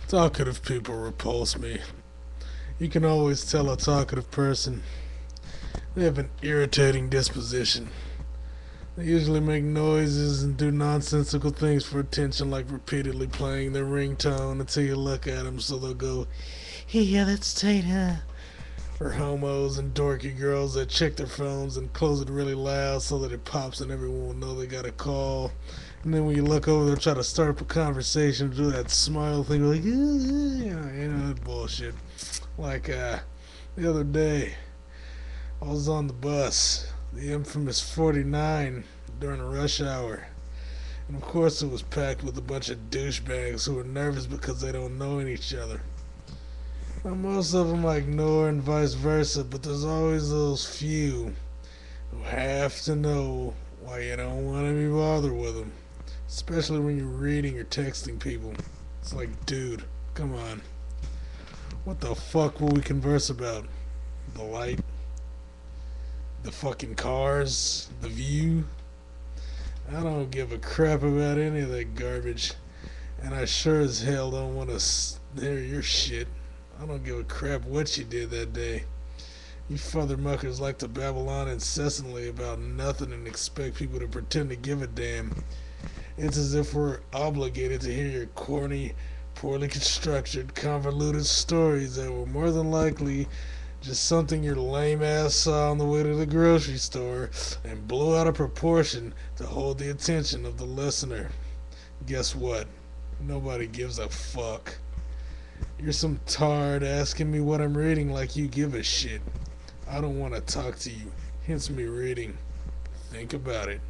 Talkative people repulse me. You can always tell a talkative person. They have an irritating disposition. They usually make noises and do nonsensical things for attention, like repeatedly playing their ringtone until you look at them, so they'll go, "Hey, yeah, that's tight, huh?" Or homos and dorky girls that check their phones and close it really loud so that it pops and everyone will know they got a call. And then when you look over, they'll try to start up a conversation, do that smile thing, like, that bullshit. Like, the other day, I was on the bus, the infamous 49, during rush hour. And of course, it was packed with a bunch of douchebags who are nervous because they don't know each other. Now, most of them I ignore and vice versa, but there's always those few who have to know why you don't want to be bothered with them. Especially when you're reading or texting people. It's like, dude, come on. What the fuck will we converse about? The light? The fucking cars? The view? I don't give a crap about any of that garbage. And I sure as hell don't want to hear your shit. I don't give a crap what you did that day. You fathermuckers like to babble on incessantly about nothing and expect people to pretend to give a damn. It's as if we're obligated to hear your corny, poorly constructed, convoluted stories that were more than likely just something your lame ass saw on the way to the grocery store and blew out of proportion to hold the attention of the listener. Guess what? Nobody gives a fuck. You're some tard asking me what I'm reading like you give a shit. I don't want to talk to you. Hence me reading. Think about it.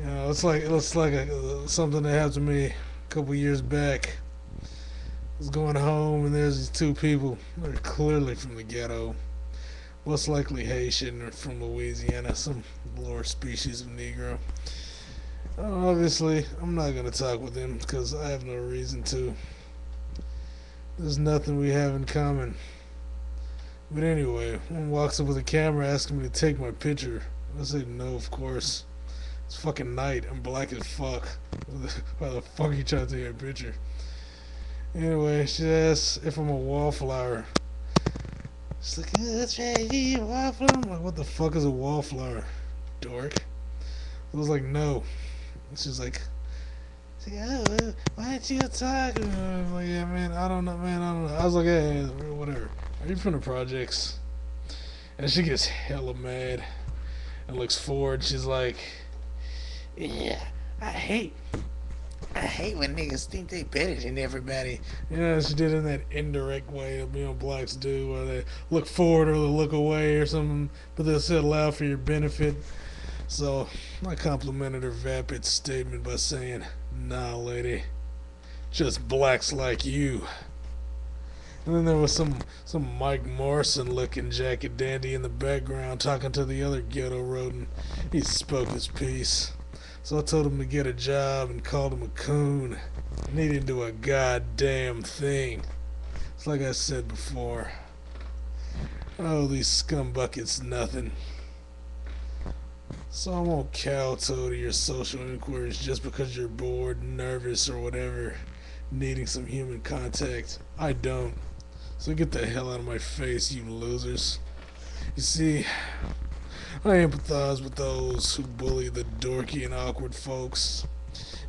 It's like something that happened to me a couple years back. I was going home and there's these two people. They're clearly from the ghetto. Most likely Haitian or from Louisiana, some lower species of Negro. Obviously, I'm not going to talk with them because I have no reason to. There's nothing we have in common. But anyway, one walks up with a camera asking me to take my picture. I say no, of course. It's fucking night. I'm black as fuck. Why the fuck are you trying to take a picture? Anyway, she asks if I'm a wallflower. She's like, yeah, that's right, you a wallflower? I'm like, what the fuck is a wallflower? Dork. I was like, no. She's like, oh, why didn't you talk? I'm like, yeah, man, I don't know, man, I don't know. I was like, hey, whatever. Are you from the projects? And she gets hella mad and looks forward. She's like, yeah, I hate I hate when niggas think they better than everybody. You know, she did it in that indirect way that blacks do, where they look forward or they look away or something, but they'll say it loud for your benefit. So I complimented her vapid statement by saying, "Nah, lady, just blacks like you." And then there was some Mike Morrison looking jacket dandy in the background talking to the other ghetto rodent. He spoke his piece. So I told him to get a job and called him a coon. And he didn't do a goddamn thing. It's like I said before. Oh, these scumbuckets, nothing. So I won't kowtow to your social inquiries just because you're bored, nervous, or whatever, needing some human contact. I don't. So get the hell out of my face, you losers. You see, I empathize with those who bully the dorky and awkward folks.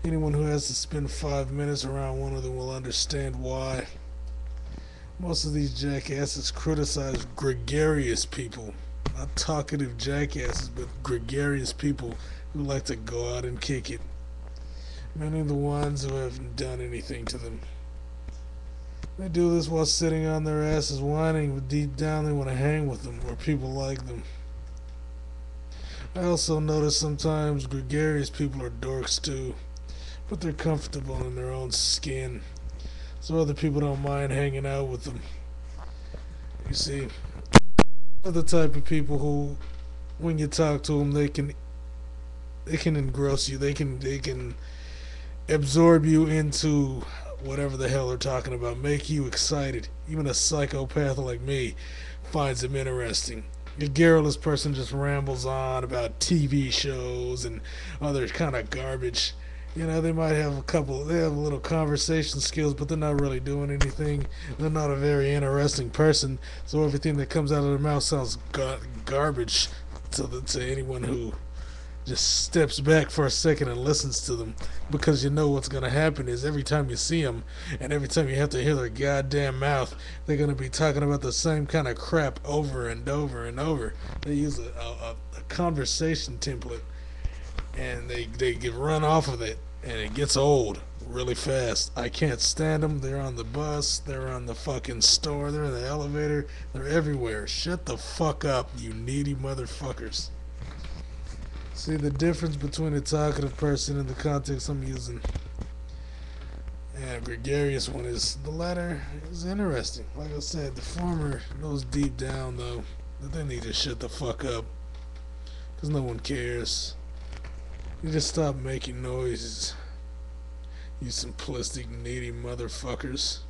Anyone who has to spend 5 minutes around one of them will understand why. Most of these jackasses criticize gregarious people. Not talkative jackasses, but gregarious people who like to go out and kick it. Many of the ones who haven't done anything to them. They do this while sitting on their asses whining, but deep down they want to hang with them or people like them. I also notice sometimes gregarious people are dorks too, but they're comfortable in their own skin, so other people don't mind hanging out with them. You see, they're the type of people who, when you talk to them, they can engross you. They can absorb you into whatever the hell they're talking about, make you excited. Even a psychopath like me finds them interesting. A garrulous person just rambles on about TV shows and other kind of garbage. You know, they might have they have a little conversation skills, but they're not really doing anything. They're not a very interesting person, so everything that comes out of their mouth sounds garbage to anyone who just steps back for a second and listens to them, because you know what's going to happen is every time you see them and every time you have to hear their goddamn mouth, they're going to be talking about the same kind of crap over and over and over. They use a conversation template, and they get run off of it, and it gets old really fast. I can't stand them. They're on the bus, they're on the fucking store, they're in the elevator, they're everywhere. Shut the fuck up, you needy motherfuckers. See, the difference between a talkative person and the context I'm using and a gregarious one is the latter is interesting. Like I said, the former knows deep down, though, that they need to shut the fuck up because no one cares. You just stop making noises, you simplistic, needy motherfuckers.